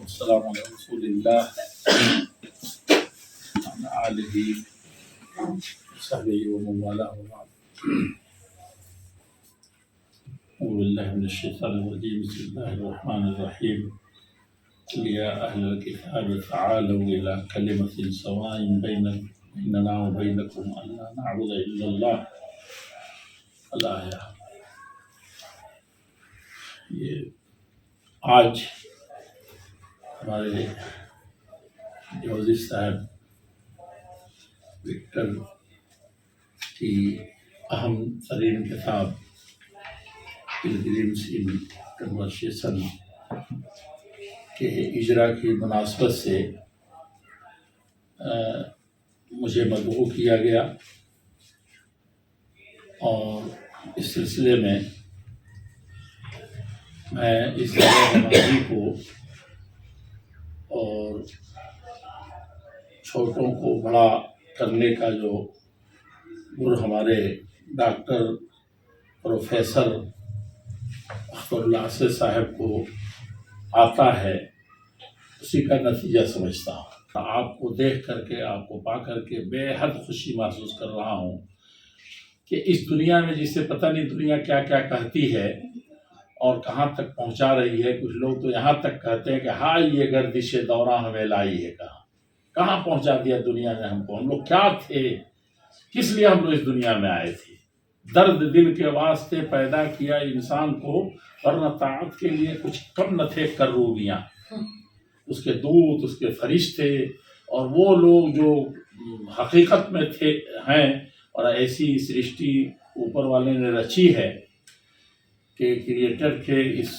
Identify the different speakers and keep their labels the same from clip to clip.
Speaker 1: والسلام على رسول الله وعلى آله وصحبه ومن والاه وبعد. أعوذ بالله من الشيطان الرجيم. بسم الله الرحمن الرحيم. قل يا أهل الكتاب تعالوا إلى كلمة سواء بيننا وبينكم ألا نعبد إلا الله. الآية. یہ آج ہمارے جوزی صاحب وکٹر کی اہم ترین کتاب پلگرمز ان کنورسیشن کے اجرا کی مناسبت سے مجھے مدعو کیا گیا اور اس سلسلے میں میں اس نمازی کو اور چھوٹوں کو بڑا کرنے کا جو گر ہمارے ڈاکٹر پروفیسر اختر اللہ صاحب کو آتا ہے اسی کا نتیجہ سمجھتا ہوں. آپ کو دیکھ کر کے آپ کو پا کر کے بے حد خوشی محسوس کر رہا ہوں کہ اس دنیا میں جسے پتہ نہیں دنیا کیا کیا کہتی ہے اور کہاں تک پہنچا رہی ہے. کچھ لوگ تو یہاں تک کہتے ہیں کہ ہائے یہ گردش دورہ ہمیں لائی ہے کہاں پہنچا دیا دنیا نے ہم کو. ہم لوگ کیا تھے, کس لیے ہم لوگ اس دنیا میں آئے تھے. درد دل کے واسطے پیدا کیا انسان کو, ورنہ طاعت کے لیے کچھ کم نہ تھے کروبیاں. اس کے دودھ, اس کے فرشتے اور وہ لوگ جو حقیقت میں ہیں اور ایسی سرشٹی اوپر والے نے رچی ہے کہ کریٹر کے اس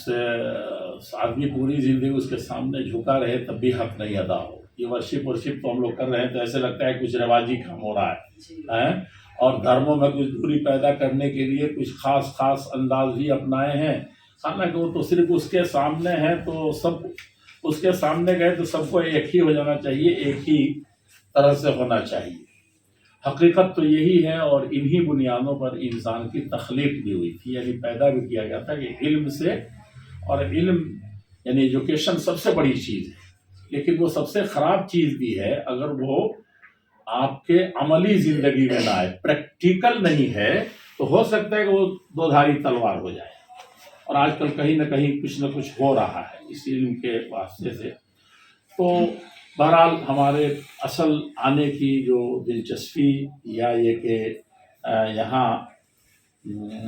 Speaker 1: آدمی پوری زندگی اس کے سامنے جھکا رہے تب بھی حق نہیں ادا ہو. یہ ورشپ تو ہم لوگ کر رہے ہیں تو ایسے لگتا ہے کچھ رواجی کام ہو رہا ہے اور دھرموں میں کچھ دوری پیدا کرنے کے لیے کچھ خاص انداز بھی اپنائے ہیں. حالانکہ وہ تو صرف اس کے سامنے ہیں تو سب اس کے سامنے گئے تو سب کو ایک ہی ہو جانا چاہیے, ایک ہی طرح سے ہونا چاہیے. حقیقت تو یہی ہے اور انہی بنیادوں پر انسان کی تخلیق بھی ہوئی تھی, یعنی پیدا بھی کیا گیا تھا کہ علم سے. اور علم یعنی ایجوکیشن سب سے بڑی چیز ہے, لیکن وہ سب سے خراب چیز بھی ہے اگر وہ آپ کے عملی زندگی میں نہ آئے, پریکٹیکل نہیں ہے تو ہو سکتا ہے کہ وہ دو دھاری تلوار ہو جائے. اور آج کل کہیں نہ کہیں کچھ نہ کچھ ہو رہا ہے اس علم کے واسطے سے. تو بہرحال ہمارے اصل آنے کی جو دلچسپی یا یہ کہ یہاں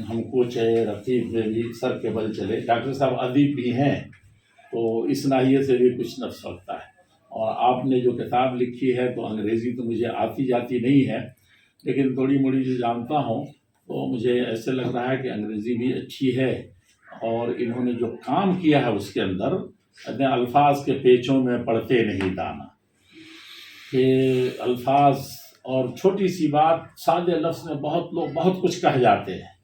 Speaker 1: ہم کو چاہے رقیب میں بھی سر کے بل چلے. ڈاکٹر صاحب ادیب بھی ہیں تو اس ناحیے سے بھی کچھ نفس لگتا ہے. اور آپ نے جو کتاب لکھی ہے تو انگریزی تو مجھے آتی جاتی نہیں ہے, لیکن تھوڑی موڑی جو جانتا ہوں تو مجھے ایسے لگ رہا ہے کہ انگریزی بھی اچھی ہے. اور انہوں نے جو کام کیا ہے اس کے اندر الفاظ کے پیچوں میں پڑتے نہیں دانا, کہ الفاظ اور چھوٹی سی بات سادے لفظ میں بہت لوگ بہت کچھ کہہ جاتے ہیں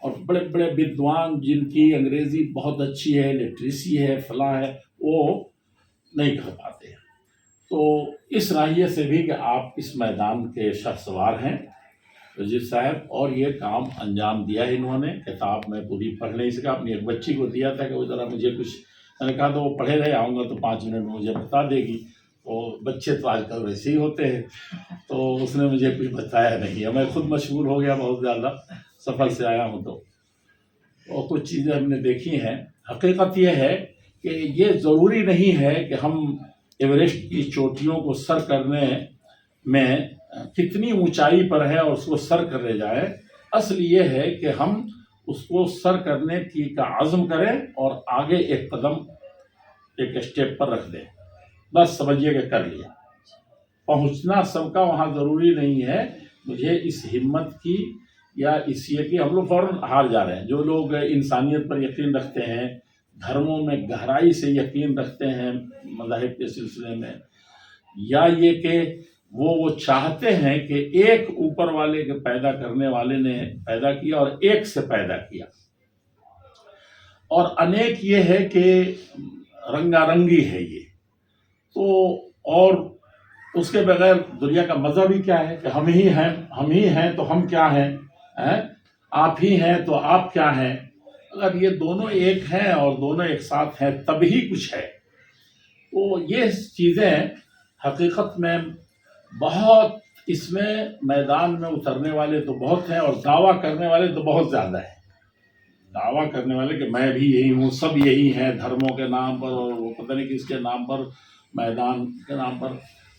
Speaker 1: اور بڑے بڑے ودوان جن کی انگریزی بہت اچھی ہے, لٹریسی ہے, فلاں ہے, وہ نہیں کہہ پاتے ہیں. تو اس ناحیے سے بھی کہ آپ اس میدان کے شخصوار ہیں وزیر صاحب, اور یہ کام انجام دیا ہے انہوں نے. کتاب میں پوری پڑھ نہیں سکا, اپنی ایک بچی کو دیا تھا کہ وہ ذرا مجھے کچھ, میں نے کہا تو وہ پڑھے رہے, آؤں گا تو 5 منٹ میں مجھے بتا دے گی. تو بچے تو آج کل ویسے ہی ہوتے ہیں, تو اس نے مجھے کچھ بتایا نہیں. میں خود مشغول ہو گیا بہت زیادہ, سفر سے آیا ہوں تو کچھ چیزیں ہم نے دیکھی ہیں. حقیقت یہ ہے کہ یہ ضروری نہیں ہے کہ ہم ایوریسٹ کی چوٹیوں کو سر کرنے میں کتنی اونچائی پر ہے اور اس کو سر کرنے جائیں. اصل یہ ہے کہ ہم اس کو سر کرنے کی کا عزم کریں اور آگے ایک قدم ایک اسٹیپ پر رکھ دیں. بس سمجھیے کہ کر لیا. پہنچنا سب کا وہاں ضروری نہیں ہے. مجھے اس ہمت کی یا اس یہ کہ ہم لوگ فوراً ہار جا رہے ہیں. جو لوگ انسانیت پر یقین رکھتے ہیں, دھرموں میں گہرائی سے یقین رکھتے ہیں مذاہب کے سلسلے میں, یا یہ کہ وہ چاہتے ہیں کہ ایک اوپر والے کے پیدا کرنے والے نے پیدا کیا اور ایک سے پیدا کیا, اور انیک یہ ہے کہ رنگا رنگی ہے یہ. تو اور اس کے بغیر دنیا کا مزہ بھی کیا ہے کہ ہم ہی ہیں تو ہم کیا ہیں, آپ ہی ہیں تو آپ کیا ہیں. اگر یہ دونوں ایک ہیں اور دونوں ایک ساتھ ہیں تب ہی کچھ ہے. تو یہ چیزیں حقیقت میں بہت، اس میں میدان میں اترنے والے تو بہت ہیں اور دعویٰ کرنے والے تو بہت زیادہ ہیں. دعویٰ کرنے والے کہ میں بھی یہی ہوں، سب یہی ہیں، دھرموں کے نام پر اور وہ پتہ نہیں کس کے نام پر، میدان کے نام پر،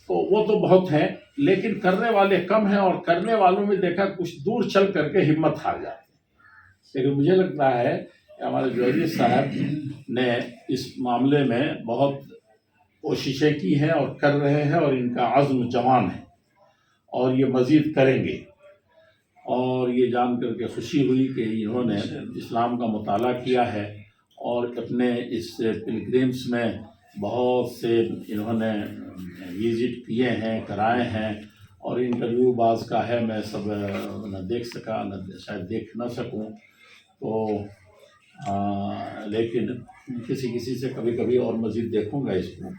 Speaker 1: تو وہ تو بہت ہیں، لیکن کرنے والے کم ہیں. اور کرنے والوں میں دیکھا کچھ دور چل کر کے ہمت ہار جاتے ہیں. لیکن مجھے لگتا ہے کہ ہمارے جوہری صاحب نے اس معاملے میں بہت کوششیں کی ہیں اور کر رہے ہیں، اور ان کا عزم جوان ہے اور یہ مزید کریں گے. اور یہ جان کر کے خوشی ہوئی کہ انہوں نے اسلام کا مطالعہ کیا ہے اور اپنے اس پلگرمس میں بہت سے انہوں نے وزٹ کیے ہیں، کرائے ہیں، اور انٹرویو بعض کا ہے، میں سب نہ دیکھ سکا، نہ شاید دیکھ نہ سکوں، تو لیکن کسی سے کبھی کبھی اور مزید دیکھوں گا اس کو.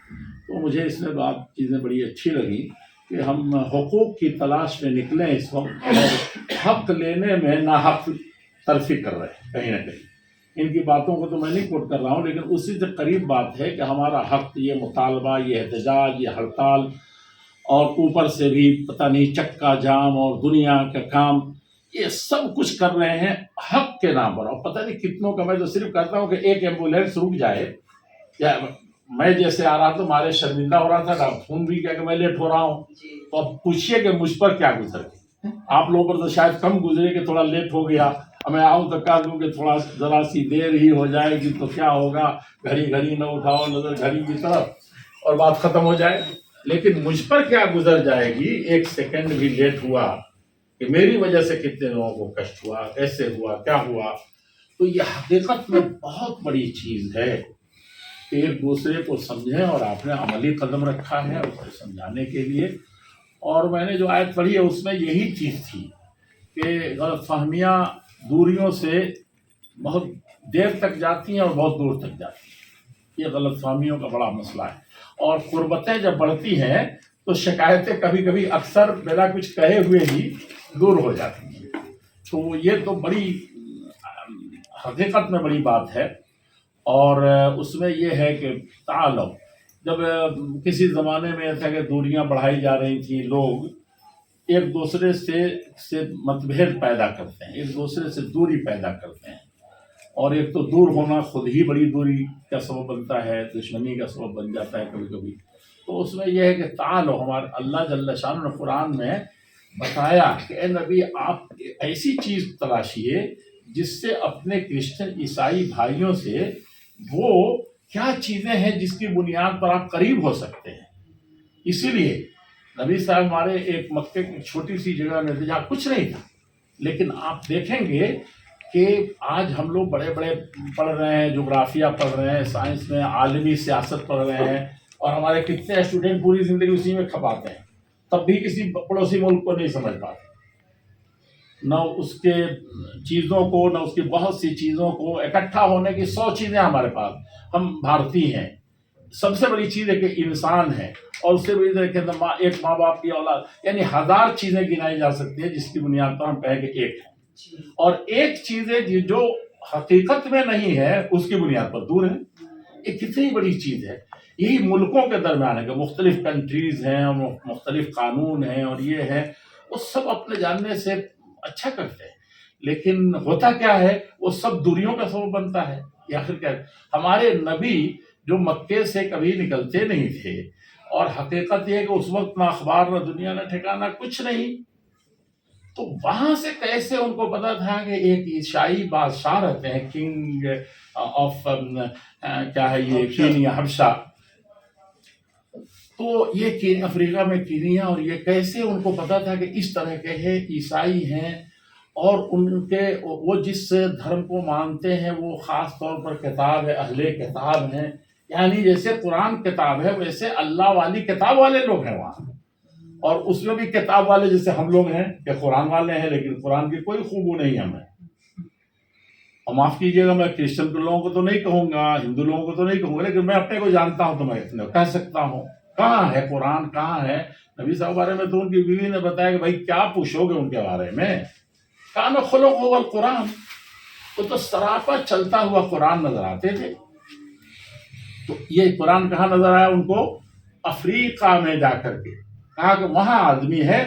Speaker 1: تو مجھے اس میں بات چیزیں بڑی اچھی لگی کہ ہم حقوق کی تلاش میں نکلیں اس وقت، اور حق لینے میں ناحق تلفی کر رہے ہیں کہیں نہ کہیں. ان کی باتوں کو تو میں نہیں کوٹ کر رہا ہوں، لیکن اسی سے قریب بات ہے کہ ہمارا حق، یہ مطالبہ، یہ احتجاج، یہ ہڑتال، اور اوپر سے بھی پتہ نہیں چکا جام اور دنیا کا کام، یہ سب کچھ کر رہے ہیں حق کے نام پر. اور پتہ نہیں کتنوں کا، میں تو صرف کہتا ہوں کہ ایک ایمبولینس رک جائے، یا میں جیسے آ رہا تو مارے شرمندہ ہو رہا تھا، فون بھی کیا کہ میں لیٹ ہو رہا ہوں، تو اب پوچھئے کہ مجھ پر کیا گزر گئی. آپ لوگوں پر تو شاید کم گزرے کہ تھوڑا لیٹ ہو گیا، میں آؤں تو کہہ دوں کہ تھوڑا ذرا سی دیر ہی ہو جائے گی تو کیا ہوگا، گھڑی گھڑی نہ اٹھاؤ نظر گھڑی کی طرف اور بات ختم ہو جائے. لیکن مجھ پر کیا گزر جائے گی، ایک سیکنڈ بھی لیٹ ہوا کہ میری وجہ سے کتنے لوگوں کو کشٹ ہوا، کیسے ہوا، کیا ہوا. تو یہ حقیقت میں بہت بڑی چیز ہے کہ ایک دوسرے کو سمجھیں، اور آپ نے عملی قدم رکھا ہے اس کو سمجھانے کے لیے. اور میں نے جو آیت پڑھی ہے اس میں یہی چیز تھی کہ غلط فہمیاں دوریوں سے بہت دیر تک جاتی ہیں اور بہت دور تک جاتی ہیں. یہ غلط فہمیوں کا بڑا مسئلہ ہے، اور قربتیں جب بڑھتی ہیں تو شکایتیں کبھی کبھی اکثر بلا کچھ کہے ہوئے ہی دور ہو جاتی ہیں. تو یہ تو بڑی حقیقت میں بڑی بات ہے. اور اس میں یہ ہے کہ تعالو، جب کسی زمانے میں تھا کہ دوریاں بڑھائی جا رہی تھیں، لوگ ایک دوسرے سے متبھید پیدا کرتے ہیں، ایک دوسرے سے دوری پیدا کرتے ہیں، اور ایک تو دور ہونا خود ہی بڑی دوری کا سبب بنتا ہے، دشمنی کا سبب بن جاتا ہے کبھی کبھی. تو اس میں یہ ہے کہ تعالو، ہمارے اللہ جل شانہ نے قرآن میں بتایا کہ اے نبی آپ ایسی چیز تلاشیے جس سے اپنے کرسچن عیسائی بھائیوں سے وہ کیا چیزیں ہیں جس کی بنیاد پر آپ قریب ہو سکتے ہیں. اسی لیے نبی صاحب ہمارے ایک مکے کی چھوٹی سی جگہ میں تھے جہاں کچھ نہیں تھا، لیکن آپ دیکھیں گے کہ آج ہم لوگ بڑے بڑے پڑھ رہے ہیں، جغرافیہ پڑھ رہے ہیں، سائنس میں عالمی سیاست پڑھ رہے ہیں، اور ہمارے کتنے اسٹوڈنٹ پوری زندگی اسی میں کھپاتے ہیں، تب بھی کسی پڑوسی ملک کو نہیں سمجھ پاتے، نہ اس کے چیزوں کو، نہ اس کی بہت سی چیزوں کو. اکٹھا ہونے کی 100 چیزیں ہمارے پاس، ہم بھارتی ہیں. سب سے بڑی چیز ہے کہ انسان ہے، اور اس سے بڑی ہے کہ ایک ماں باپ کی اولاد، یعنی 1000 چیزیں گنائی جا سکتی ہیں جس کی بنیاد پر ہم کہیں کہ ایک ہے. اور ایک چیز ہے جو حقیقت میں نہیں ہے اس کی بنیاد پر دور ہے. یہ کتنی بڑی چیز ہے. یہی ملکوں کے درمیان ہے کہ مختلف کنٹریز ہیں، مختلف قانون ہیں، اور یہ ہے، وہ سب اپنے جاننے سے اچھا کرتے ہیں، لیکن ہوتا کیا ہے، وہ سب دوریوں کا سبب بنتا ہے. یا آخر کیا ہے، ہمارے نبی جو مکے سے کبھی نکلتے نہیں تھے، اور حقیقت یہ ہے کہ اس وقت نہ اخبار، نہ دنیا، نہ ٹھکانہ، کچھ نہیں، تو وہاں سے کیسے ان کو پتا تھا کہ ایک عیسائی بادشاہ رہتے ہیں، کنگ آف کیا ہے یہ کینیا، حبشہ، تو یہ افریقہ میں کینیا، اور یہ کیسے ان کو پتا تھا کہ اس طرح کے ہے عیسائی ہیں، اور ان کے وہ جس دھرم کو مانتے ہیں وہ خاص طور پر کتاب ہے، اہل کتاب ہیں، یعنی جیسے قرآن کتاب ہے ویسے اللہ والی کتاب والے لوگ ہیں وہاں. اور اس میں بھی کتاب والے جیسے ہم لوگ ہیں کہ قرآن والے ہیں، لیکن قرآن کی کوئی خوبو نہیں ہمیں. اور معاف کیجیے گا، میں کرسچن لوگوں کو تو نہیں کہوں گا، ہندو لوگوں کو تو نہیں کہوں گا، لیکن میں اپنے کو جانتا ہوں تو میں اتنے کہہ سکتا ہوں کہاں ہے قرآن، کہاں ہے نبی صاحب بارے میں. تو ان کی بیوی نے بتایا کہ بھائی کیا پوچھو گے ان کے بارے میں، کان خلق ہوا القرآن، وہ تو سراپا چلتا ہوا قرآن نظر آتے تھے. تو یہ قرآن کہاں نظر آیا ان کو؟ افریقہ میں جا کر کے کہا کہ وہاں آدمی ہے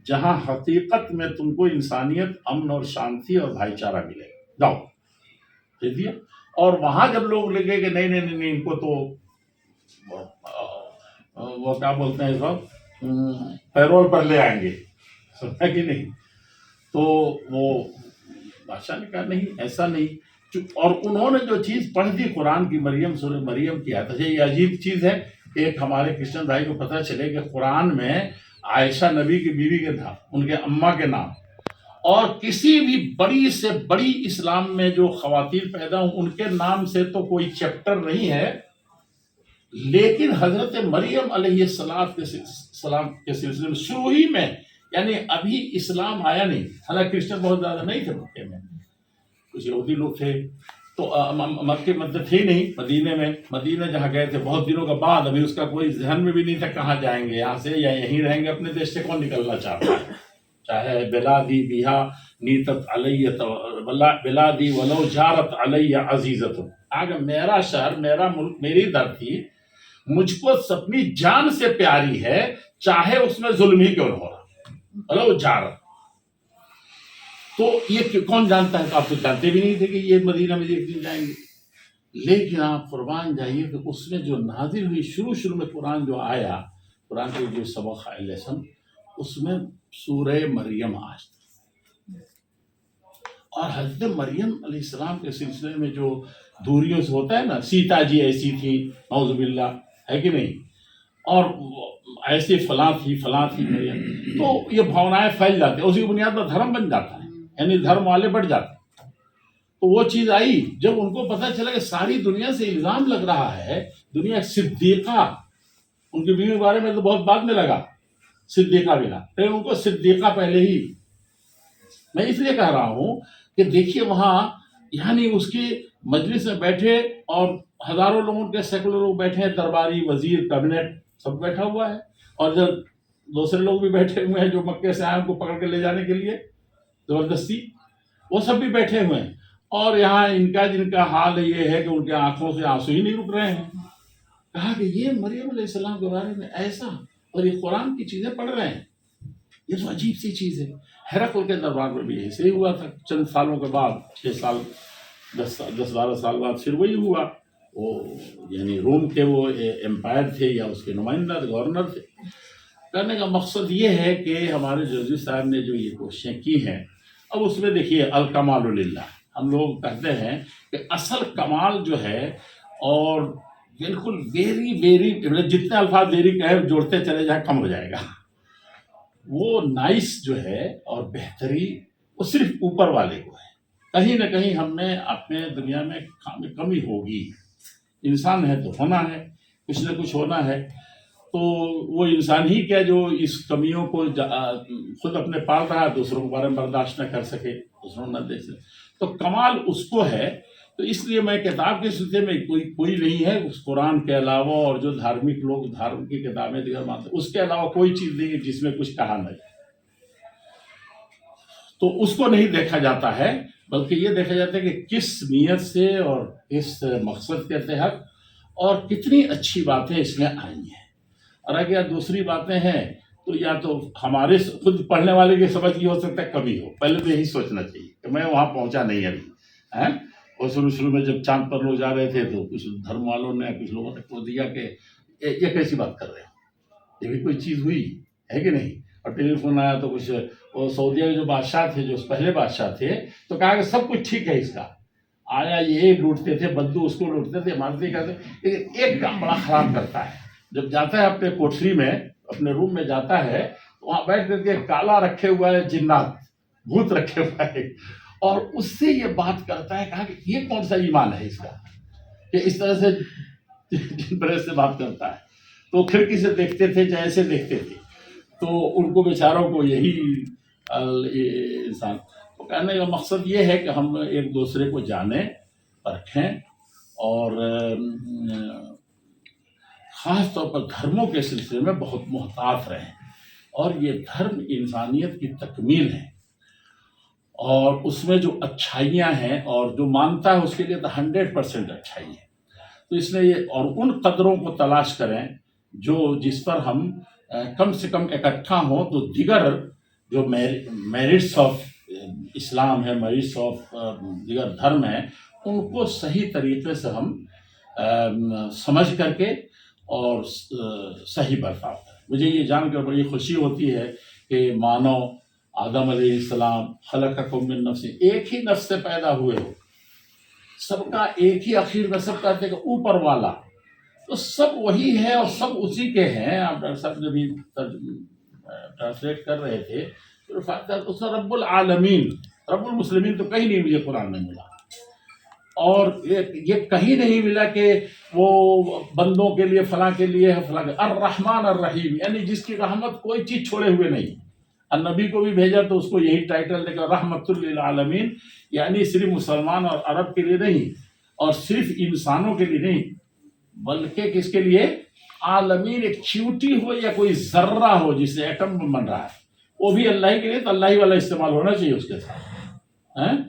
Speaker 1: جہاں حقیقت میں تم کو انسانیت، امن اور شانتی اور بھائی چارہ ملے گا، جاؤ بھیج دیا۔ اور وہاں جب لوگ لگے کہ نہیں نہیں نہیں ان کو تو وہ کیا بولتے ہیں اس وقت پیرول پر لے آئیں گے، سمجھا کہ نہیں؟ تو وہ بادشاہ نے کہا نہیں ایسا نہیں، اور انہوں نے جو چیز پڑھ دی قرآن کی، مریم سورہ مریم کی آیت ہے۔ یہ عجیب چیز ہے، ایک ہمارے کرسچن بھائی کو پتہ چلے کہ قرآن میں عائشہ نبی کی بیوی کے تھا، ان کے اماں کے نام، اور کسی بھی بڑی سے بڑی اسلام میں جو خواتین پیدا ہوں ان کے نام سے تو کوئی چیپٹر نہیں ہے، لیکن حضرت مریم علیہ السلام کے سلسلے میں شروع ہی میں، یعنی ابھی اسلام آیا نہیں، حالانکہ کرسچن بہت زیادہ نہیں تھے مکے میں، کچھ یہودی لوگ تھے تو مکے مدد تھی نہیں، مدینے جہاں گئے تھے بہت دنوں کے بعد، ابھی اس کا کوئی ذہن میں بھی نہیں تھا کہاں جائیں گے یہاں سے، یا یہیں رہیں گے، اپنے دیش سے کون نکلنا چاہتا ہے، چاہے بلادی بیہا نیتت علیہ بلادی ولو جارت علیہ عزیزت، آگے میرا شہر، میرا ملک، میری دھرتی مجھ کو اپنی جان سے پیاری ہے، چاہے اس میں ظلم ہی کیوں نہ ہو رہا، ولو جارت۔ تو یہ کون جانتا ہے؟ تو آپ تو جانتے بھی نہیں تھے کہ یہ مدینہ میں ایک دن جائیں گے، لیکن آپ قربان جائیے کہ اس میں جو نازل ہوئی شروع میں قرآن جو آیا، قرآن کے جو سبق ہے لیسن، اس میں سورہ مریم آج تھا، اور حضرت مریم علیہ السلام کے سلسلے میں جو دوریوں سے ہوتا ہے نا، سیتا جی ایسی تھی نعوذ باللہ، ہے کہ نہیں، اور ایسی فلاں تھی مریم، تو یہ بھاونائیں پھیل جاتی ہیں، اسی کی بنیاد پر دھرم بن جاتا ہے، یعنی دھرم والے بڑھ جاتے ہیں۔ تو وہ چیز آئی جب ان کو پتہ چلا کہ ساری دنیا سے الزام لگ رہا ہے، دنیا صدیقہ، ان کی بیوی کے بارے میں تو بہت بعد میں لگا صدیقہ بنا، لیکن ان کو صدیقہ پہلے ہی، میں اس لیے کہہ رہا ہوں کہ دیکھیے وہاں یعنی اس کی مجلس میں بیٹھے اور ہزاروں لوگوں کے سینکڑوں لوگ بیٹھے ہیں، درباری، وزیر، کابینٹ سب بیٹھا ہوا ہے، اور جب دوسرے لوگ بھی بیٹھے ہوئے ہیں جو مکے سے آئے ان کو پکڑ کے لے جانے کے لیے زبردستی، وہ سب بھی بیٹھے ہوئے ہیں، اور یہاں جن کا حال یہ ہے کہ ان کی آنکھوں سے آنسو ہی نہیں رک رہے ہیں۔ کہا کہ یہ مریم علیہ السلام کے بارے میں ایسا، اور یہ قرآن کی چیزیں پڑھ رہے ہیں، یہ تو عجیب سی چیز ہے۔ ہرقل کے دربار میں بھی ایسے ہی ہوا تھا، چند سالوں کے بعد، 10-12 سال بعد پھر وہی ہوا، وہ یعنی روم کے وہ امپائر تھے یا اس کے نمائندہ گورنر تھے۔ کہنے کا مقصد یہ ہے کہ ہمارے جوزی صاحب نے جو یہ کوششیں کی ہیں، اب اس میں دیکھیے الکمال للہ، ہم لوگ کہتے ہیں کہ اصل کمال جو ہے، اور بالکل ویری جتنے الفاظ ویری کہے جوڑتے چلے جائیں کم ہو جائے گا، وہ نائس جو ہے اور بہتری وہ صرف اوپر والے کو ہے، کہیں نہ کہیں ہم میں اپنے دنیا میں کمی ہوگی، انسان ہے تو ہونا ہے، کچھ نہ کچھ ہونا ہے، تو وہ انسان ہی کیا جو اس کمیوں کو خود اپنے پال رہا ہے، دوسروں کے بارے میں برداشت نہ کر سکے، دوسروں نہ دیکھ سکے، تو کمال اس کو ہے۔ تو اس لیے میں کتاب کے سلسلے میں کوئی نہیں ہے اس قرآن کے علاوہ، اور جو دھارمک لوگ دھارم کی کتابیں دیگر مانتے ہیں اس کے علاوہ کوئی چیز نہیں ہے جس میں کچھ کہا نہیں، تو اس کو نہیں دیکھا جاتا ہے، بلکہ یہ دیکھا جاتا ہے کہ کس نیت سے اور کس مقصد کے تحت، اور کتنی اچھی باتیں اس میں آئی ہیں، اور اگر دوسری باتیں ہیں تو یا تو ہمارے خود پڑھنے والے کی سمجھ کی ہو سکتا ہے کمی ہو، پہلے تو یہی سوچنا چاہیے کہ میں وہاں پہنچا نہیں ابھی، اور شروع میں جب چاند پر لوگ جا رہے تھے تو کچھ دھرم والوں نے، کچھ لوگوں نے کہہ دیا کہ یہ کیسی بات کر رہے ہیں، یہ بھی کوئی چیز ہوئی ہے کہ نہیں، اور ٹیلی فون آیا تو کچھ وہ سعودیہ کے جو بادشاہ تھے، جو پہلے بادشاہ تھے، تو کہا کہ سب کچھ ٹھیک ہے اس کا، آیا یہ لوٹتے تھے، بدو اس کو لوٹتے تھے، مارتے کرتے، لیکن ایک کام بڑا خراب کرتا ہے، جب جاتا ہے اپنے کوٹری میں، اپنے روم میں جاتا ہے، وہاں بیٹھ کر کے کالا رکھے ہوا ہے، جنات بھوت رکھے ہوا ہے، اور اس سے یہ بات کرتا ہے، کہا کہ یہ کون سا ایمان ہے اس کا کہ اس طرح سے جن پریس سے بات کرتا ہے، تو کھڑکی سے دیکھتے تھے جیسے دیکھتے تھے، تو ان کو بیچاروں کو یہی انسان، تو کہنے کا مقصد یہ ہے کہ ہم ایک دوسرے کو جانیں، پرکھیں، اور خاص طور پر دھرموں کے سلسلے میں بہت محتاط رہیں، اور یہ دھرم انسانیت کی تکمیل ہے، اور اس میں جو اچھائیاں ہیں، اور جو مانتا ہے اس کے لیے تو 100% اچھائی ہے، تو اس لیے اور ان قدروں کو تلاش کریں جس پر ہم کم سے کم اکٹھا ہوں، تو دیگر جو میرٹس آف اسلام ہے، میرٹس آف دیگر دھرم ہیں، ان کو صحیح طریقے سے ہم سمجھ کر کے اور صحیح برتاؤ کریں۔ مجھے یہ جان کر بڑی خوشی ہوتی ہے کہ مانو آدم علیہ السلام خلقکم من نفس، ایک ہی نفس سے پیدا ہوئے ہو، سب کا ایک ہی اخیر میں سب کہتے ہیں کہ اوپر والا، تو سب وہی ہے اور سب اسی کے ہیں۔ آپ ڈاکٹر صاحب جو بھی ٹرانسلیٹ کر رہے تھے اس میں رب العالمین، رب المسلمین تو کہیں نہیں مجھے قرآن میں ملا، اور یہ کہیں نہیں ملا کہ وہ بندوں کے لیے فلاں کے لیے ہے فلاں کے، الرحمن الرحیم، یعنی جس کی رحمت کوئی چیز چھوڑے ہوئے نہیں۔ النبی کو بھی بھیجا تو اس کو یہی ٹائٹل دے کر رحمت للعالمین، یعنی صرف مسلمان اور عرب کے لیے نہیں، اور صرف انسانوں کے لیے نہیں، بلکہ کس کے لیے؟ عالمین۔ ایک چیوٹی ہو یا کوئی ذرہ ہو جس سے ایٹم بن رہا ہے، وہ بھی اللہ کے لیے، تو اللہ ہی والا استعمال ہونا چاہیے اس کے ساتھ۔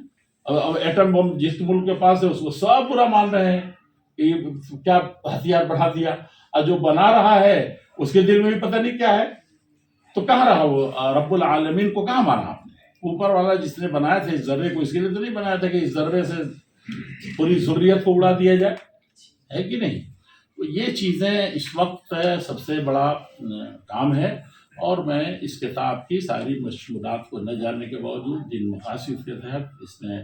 Speaker 1: اب ایٹم بم جس ملک کے پاس ہے اس کو سب برا مان رہے ہیں کہ کیا ہتھیار بڑھا دیا، اور جو بنا رہا ہے اس کے دل میں بھی پتہ نہیں کیا ہے۔ تو کہاں رہا وہ رب العالمین کو؟ کہاں مانا آپ نے؟ اوپر والا جس نے بنایا تھا اس ذرے کو، اس کے لیے تو نہیں بنایا تھا کہ اس ذرے سے پوری ذریت کو اڑا دیا جائے، ہے کہ نہیں؟ تو یہ چیزیں اس وقت سب سے بڑا کام ہے، اور میں اس کتاب کی ساری مشمولات کو نہ جاننے کے باوجود جن مقاصد کے تحت اس میں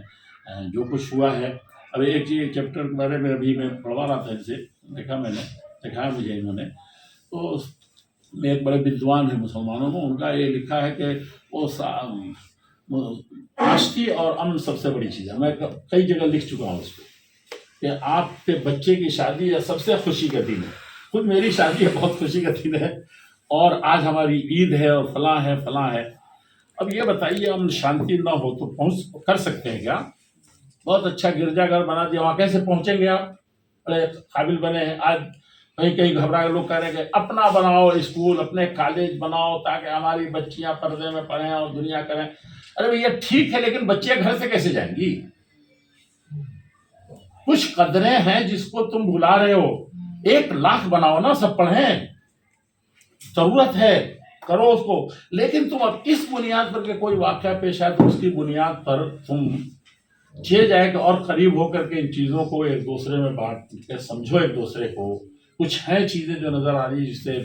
Speaker 1: جو کچھ ہوا ہے، اب ایک چیپٹر کے بارے میں ابھی میں پڑھوا رہا تھا، اسے دکھایا مجھے انہوں نے، تو ایک بڑے بدوان ہیں مسلمانوں میں، ان کا یہ لکھا ہے کہ وہ آشتی اور امن سب سے بڑی چیز ہے۔ میں کئی جگہ لکھ چکا ہوں اس کو کہ آپ کے بچے کی شادی ہے سب سے خوشی کا دن ہے، خود میری شادی ہے بہت خوشی کا دن ہے، اور آج ہماری عید ہے اور فلاں ہے فلاں ہے۔ اب یہ بتائیے امن شانتی نہ ہو تو پہنچ کر سکتے ہیں کیا؟ بہت اچھا گرجا گھر بنا دیا، وہاں کیسے پہنچیں گے آپ؟ بڑے قابل بنے ہیں، آج کہیں گھبرا کے لوگ کہہ رہے ہیں کہ اپنا بناؤ اسکول، اپنے کالج بناؤ تاکہ ہماری بچیاں پردے میں پڑھیں اور دنیا کریں۔ ارے بھیا ٹھیک ہے، لیکن بچیاں گھر سے کیسے جائیں گی؟ کچھ قدریں ہیں جس کو تم بھلا رہے ہو، 1,00,000 بناؤ نا، سب پڑھیں، ضرورت ہے کرو اس کو، لیکن تم اب اس بنیاد پر کہ کوئی واقعہ پیش آئے تو اس کی بنیاد پر تم جائے کہ اور قریب ہو کر کے ان چیزوں کو ایک دوسرے میں بانٹ کے سمجھو ایک دوسرے کو۔ کچھ ہیں چیزیں جو نظر آ رہی جس سے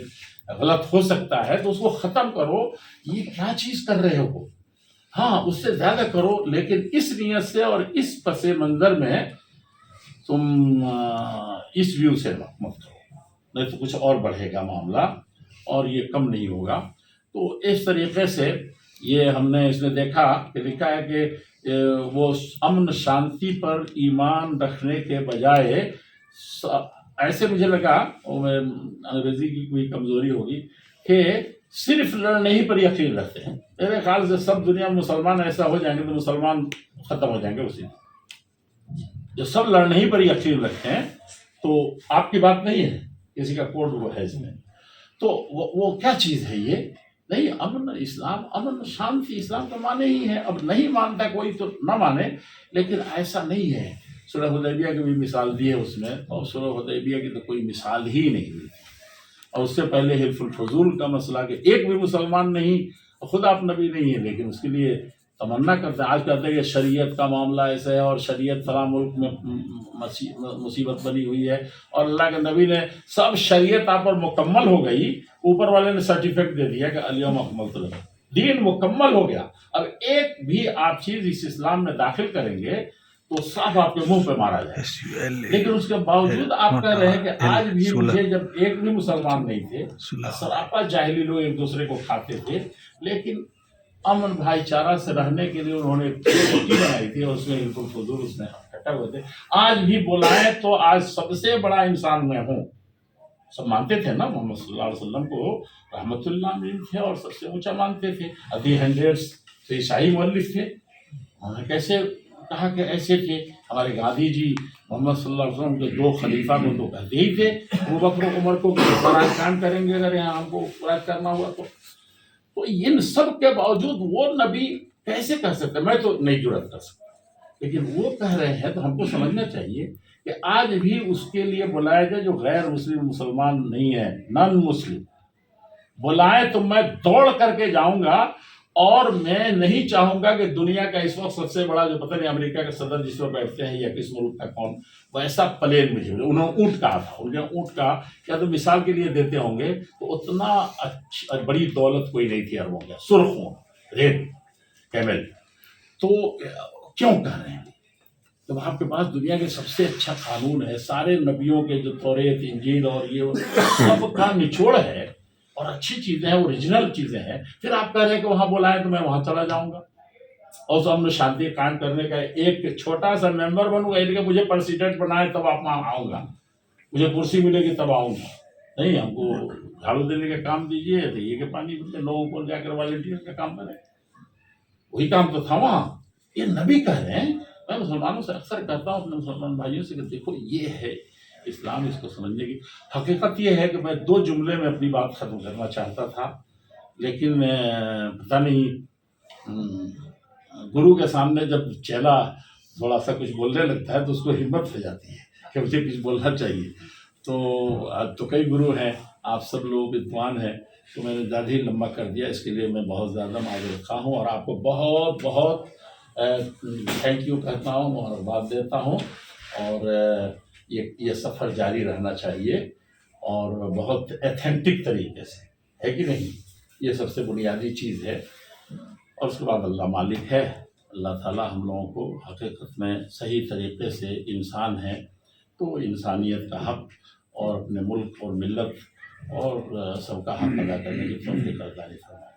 Speaker 1: غلط ہو سکتا ہے تو اس کو ختم کرو، یہ کیا چیز کر رہے ہو؟ ہاں اس سے زیادہ کرو، لیکن اس نیت سے اور اس پس منظر میں تم اس ویو سے مت کرو، نہیں تو کچھ اور بڑھے گا معاملہ اور یہ کم نہیں ہوگا۔ تو اس طریقے سے یہ ہم نے اس میں دیکھا کہ لکھا ہے کہ وہ امن شانتی پر ایمان رکھنے کے بجائے، ایسے مجھے لگا، اور میں انگریزی کی کوئی کمزوری ہوگی، کہ صرف لڑنے ہی پر یقین رکھتے ہیں۔ میرے خیال سے سب دنیا میں مسلمان ایسا ہو جائیں گے تو مسلمان ختم ہو جائیں گے اسی میں۔ جو سب لڑنے ہی پر یقین رکھتے ہیں تو آپ کی بات نہیں ہے، کسی کا کوڈ وہ ہے اس میں، تو وہ کیا چیز ہے یہ؟ نہیں، امن اسلام، امن شانتی اسلام کا معنی ہی ہے۔ اب نہیں مانتا کوئی تو نہ مانے، لیکن ایسا نہیں ہے۔ صلح حدیبیہ کی بھی مثال دی ہے اس میں، اور صلح حدیبیہ کی تو کوئی مثال ہی نہیں ہوئی، اور اس سے پہلے حلف الفضول کا مسئلہ کہ ایک بھی مسلمان نہیں، خود آپ نبی نہیں ہے لیکن اس کے لیے تمنا کرتے ہیں۔ آج کہتے ہیں کہ شریعت کا معاملہ ایسا ہے اور شریعت فلاں ملک میں مصیبت بنی ہوئی ہے، اور اللہ کے نبی نے سب شریعت آپ پر مکمل ہو گئی، اوپر والے نے سرٹیفکیٹ دے دیا کہ الیوم اکملت لکم، دین مکمل ہو گیا۔ اب ایک بھی آپ چیز اس اسلام میں داخل کریں گے تو صاف آپ کے منہ پہ مارا جائے، لیکن اس کے باوجود آپ کہہ رہے ہیں کہ آج بھی مجھے، جب ایک بھی مسلمان نہیں تھے، سراپا جاہلی لوگ ایک دوسرے کو کھاتے تھے، لیکن امن بھائی چارہ سے رہنے کے لیے انہوں نے چھٹی بنائی تھی، اور اس میں حلف الفضول اس میں اکٹھا ہوئے تھے۔ آج بھی بلائیں تو آج سب سے بڑا انسان میں ہوں، سب مانتے تھے نا محمد صلی اللہ علیہ وسلم کو رحمت اللہ علیہ تھے اور سب سے اونچا مانتے تھے۔ دی ہنڈریڈس تو عیسائی مؤلف تھے، انہوں نے کیسے کہا کہ ایسے تھے؟ ہمارے گاندھی جی محمد صلی اللہ علیہ وسلم کے 2 خلیفہ کو تو کہتے ہی تھے، ابوبکر و عمر کو فرائض کام کریں گے اگر یہاں ہم کو فرائض کرنا ہوا تو ان سب کے باوجود وہ نبی کیسے کہہ سکتے؟ میں تو نہیں جرأت کر سکتا، لیکن وہ کہہ رہے ہیں تو ہم کو سمجھنا چاہیے کہ آج بھی اس کے لیے بلایا جائے جو غیر مسلم مسلمان نہیں ہے، نان مسلم بلائیں تو میں دوڑ کر کے جاؤں گا، اور میں نہیں چاہوں گا کہ دنیا کا اس وقت سب سے بڑا جو پتہ نہیں امریکہ کا صدر جس پر بیٹھتے ہیں یا کس ملک کا کون، ویسا پلین مجھے انہوں نے اونٹ کہا تھا، ان نے اونٹ کا کیا تو مثال کے لیے دیتے ہوں گے تو اتنا بڑی دولت کوئی نہیں تھی عربوں کے، سرخ اونٹ ریڈ کیمل، تو کیوں کہہ رہے ہیں جب آپ کے پاس دنیا کے سب سے اچھا قانون ہے، سارے نبیوں کے جو توریت انجیل اور یہ سب کا نچوڑ ہے اور اچھی چیزیں ہیں، اوریجنل چیزیں ہیں، پھر آپ کہہ رہے ہیں کہ وہاں بلائیں تو میں وہاں چلا جاؤں گا اور تو ہم نے شانتی قائم کرنے کا ایک چھوٹا سا ممبر بنوں گا، کہ مجھے پریسیڈنٹ بنائے تب آپ وہاں آؤں گا، مجھے کرسی ملے گی تب آؤں گا، نہیں ہم کو جھاڑو دینے کا کام دیجیے تو یہ کہ پانی لوگوں کو جا کر والنٹیئر کا کام کریں، وہی کام تو تھا وہاں۔ یہ نبی کہہ رہے ہیں، میں مسلمانوں سے اکثر کہتا ہوں اپنے مسلمان بھائیوں سے کہ دیکھو یہ ہے اسلام، اس کو سمجھنے کی حقیقت یہ ہے کہ میں 2 جملے میں اپنی بات ختم کرنا چاہتا تھا، لیکن پتہ نہیں گرو کے سامنے جب چیلا تھوڑا سا کچھ بولنے لگتا ہے تو اس کو ہمت ہو جاتی ہے کہ مجھے کچھ بولنا چاہیے، تو کئی گرو ہیں، آپ سب لوگ ادوان ہیں، تو میں نے زیادہ ہی لمبا کر دیا، اس کے لیے میں بہت زیادہ معذرت خواہ ہوں اور آپ کو بہت بہت تھینک یو کہتا ہوں، مبارکباد دیتا ہوں، اور یہ سفر جاری رہنا چاہیے اور بہت ایتھینٹک طریقے سے، ہے کہ نہیں؟ یہ سب سے بنیادی چیز ہے، اور اس کے بعد اللہ مالک ہے، اللہ تعالیٰ ہم لوگوں کو حقیقت میں صحیح طریقے سے انسان ہیں تو انسانیت کا حق اور اپنے ملک اور ملت اور سب کا حق ادا کرنے کی توفیق عطا فرمائے۔